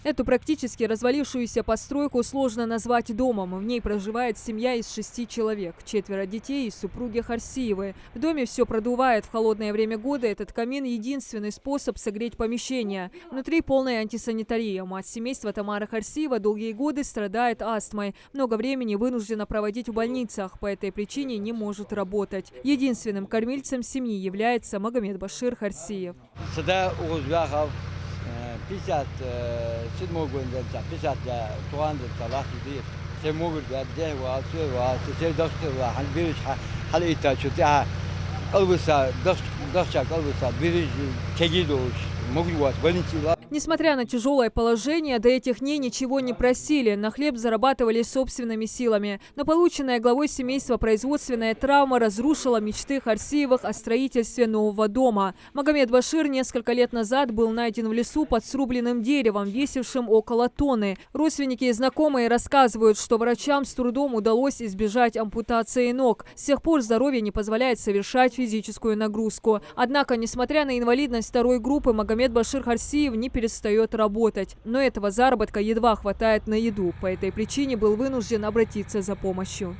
Эту практически развалившуюся постройку сложно назвать домом. В ней проживает семья из 6 человек, 4 детей и супруги Харсиевы. В доме все продувает. В холодное время года этот камин – единственный способ согреть помещение. Внутри полная антисанитария. Мать семейства Тамара Харсиева долгие годы страдает астмой. Много времени вынуждена проводить в больницах. По этой причине не может работать. Единственным кормильцем семьи является Магомед Башир Харсиев. 57 günde 50 tuğan da lahti değil. Semur da de ve atıyor ve atıyor doktor ve han bir hal ihtiyaç ya albusa doktor albusa bir kegi doğuş могут больницы. Несмотря на тяжелое положение, до этих дней ничего не просили. На хлеб зарабатывали собственными силами. Но полученная главой семейства производственная травма разрушила мечты Харсиевых о строительстве нового дома. Магомед Башир несколько лет назад был найден в лесу под срубленным деревом, весившим около тонны. Родственники и знакомые рассказывают, что врачам с трудом удалось избежать ампутации ног. С тех пор здоровье не позволяет совершать физическую нагрузку. Однако, несмотря на инвалидность второй группы, Магомед Башир Харсиев не перестает работать. Но этого заработка едва хватает на еду. По этой причине был вынужден обратиться за помощью.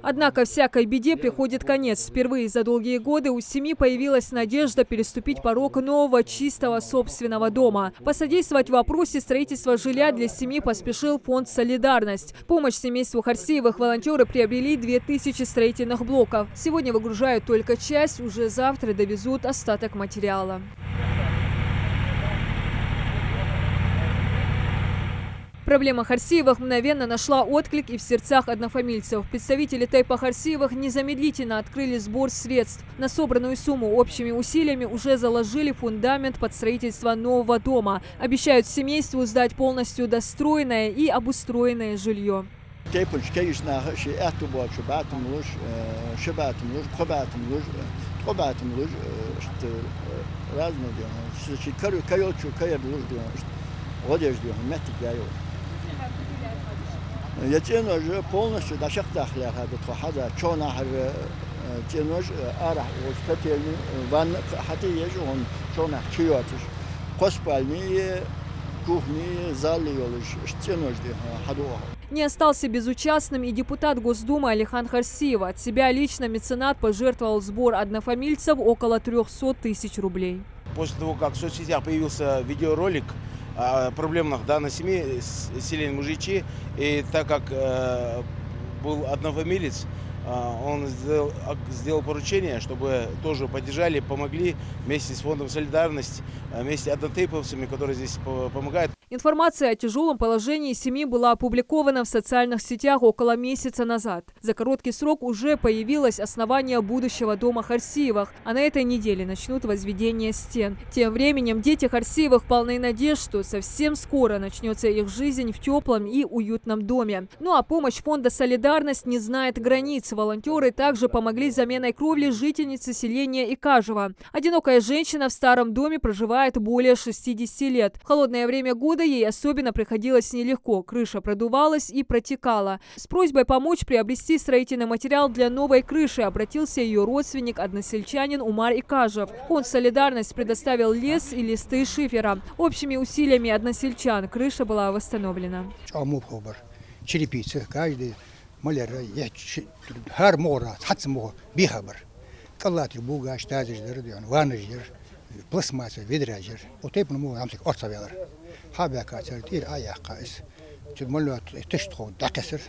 Однако всякой беде приходит конец. Впервые за долгие годы у семьи появилась надежда переступить порог нового, чистого, собственного дома. Посодействовать в вопросе строительства жилья для семьи поспешил фонд «Солидарность». Помощь семейству Харсиевых волонтеры приобрели 2000 строительных блоков. Сегодня выгружают только часть, уже завтра довезут остаток материала. Проблема Харсиевых мгновенно нашла отклик и в сердцах однофамильцев. Представители тайпа Харсиевых незамедлительно открыли сбор средств. На собранную сумму общими усилиями уже заложили фундамент под строительство нового дома. Обещают семейству сдать полностью достроенное и обустроенное жилье. يجينا полностью дашак дахляха битхада чонахар جنوش арах остатели ван хати ежон чонах чиотиш коспальни кухни залы ёлыш стенош хадуа. Не остался безучастным и депутат Госдумы Алихан Харсиев. От себя лично меценат пожертвовал сбор однофамильцев около 300 тысяч рублей. После того, как в соцсетях появился видеоролик о проблемах данной семьи, селения Мужичи, и так как был однофамилец, он сделал поручение, чтобы тоже поддержали, помогли вместе с фондом «Солидарность», вместе с однотейповцами, которые здесь помогают. Информация о тяжелом положении семьи была опубликована в социальных сетях около месяца назад. За короткий срок уже появилось основание будущего дома Харсиевых, а на этой неделе начнут возведение стен. Тем временем дети Харсиевых полны надежд, что совсем скоро начнется их жизнь в теплом и уютном доме. Ну а помощь фонда «Солидарность» не знает границ. Волонтеры также помогли с заменой кровли жительнице селения Икажева. Одинокая женщина в старом доме проживает более 60 лет. В холодное время года ей особенно приходилось нелегко. Крыша продувалась и протекала. С просьбой помочь приобрести строительный материал для новой крыши обратился ее родственник, односельчанин Умар Икажев. Фонд «Солидарность» предоставил лес и листы шифера. Общими усилиями односельчан крыша была восстановлена. Черепицы, каждый малера, я хар мора, хацмо, бихабр. Калатри буга, штазиждер, ванаждер, пластмасса, ведражер. Утепну му амсик орцавелер. Хабяка цертир аяқайс. Чудмалла тиштхо дакасер.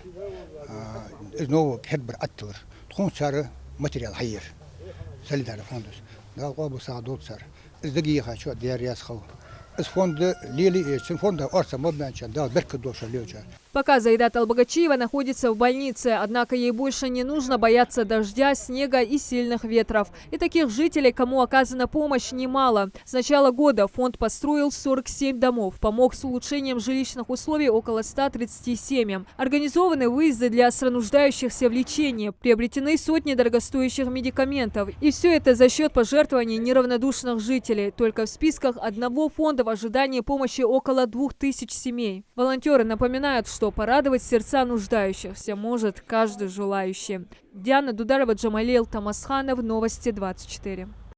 Изново хербер аттер. Тхон сара материал хайер. Солидар фондус. Далго саадот сар. Издagi хачо диаряс хау. Из фонда лили, из фонда орца мобянча, дал берка доша лёча. Пока Заидат Албагачиева находится в больнице, однако ей больше не нужно бояться дождя, снега и сильных ветров. И таких жителей, кому оказана помощь, немало. С начала года фонд построил 47 домов, помог с улучшением жилищных условий около 130 семьям. Организованы выезды для нуждающихся в лечении, приобретены сотни дорогостоящих медикаментов. И все это за счет пожертвований неравнодушных жителей. Только в списках одного фонда в ожидании помощи около 2000 семей. Волонтеры напоминают, что порадовать сердца нуждающихся может каждый желающий. Диана Дударова, Джамалил Тамасханов, Новости 24.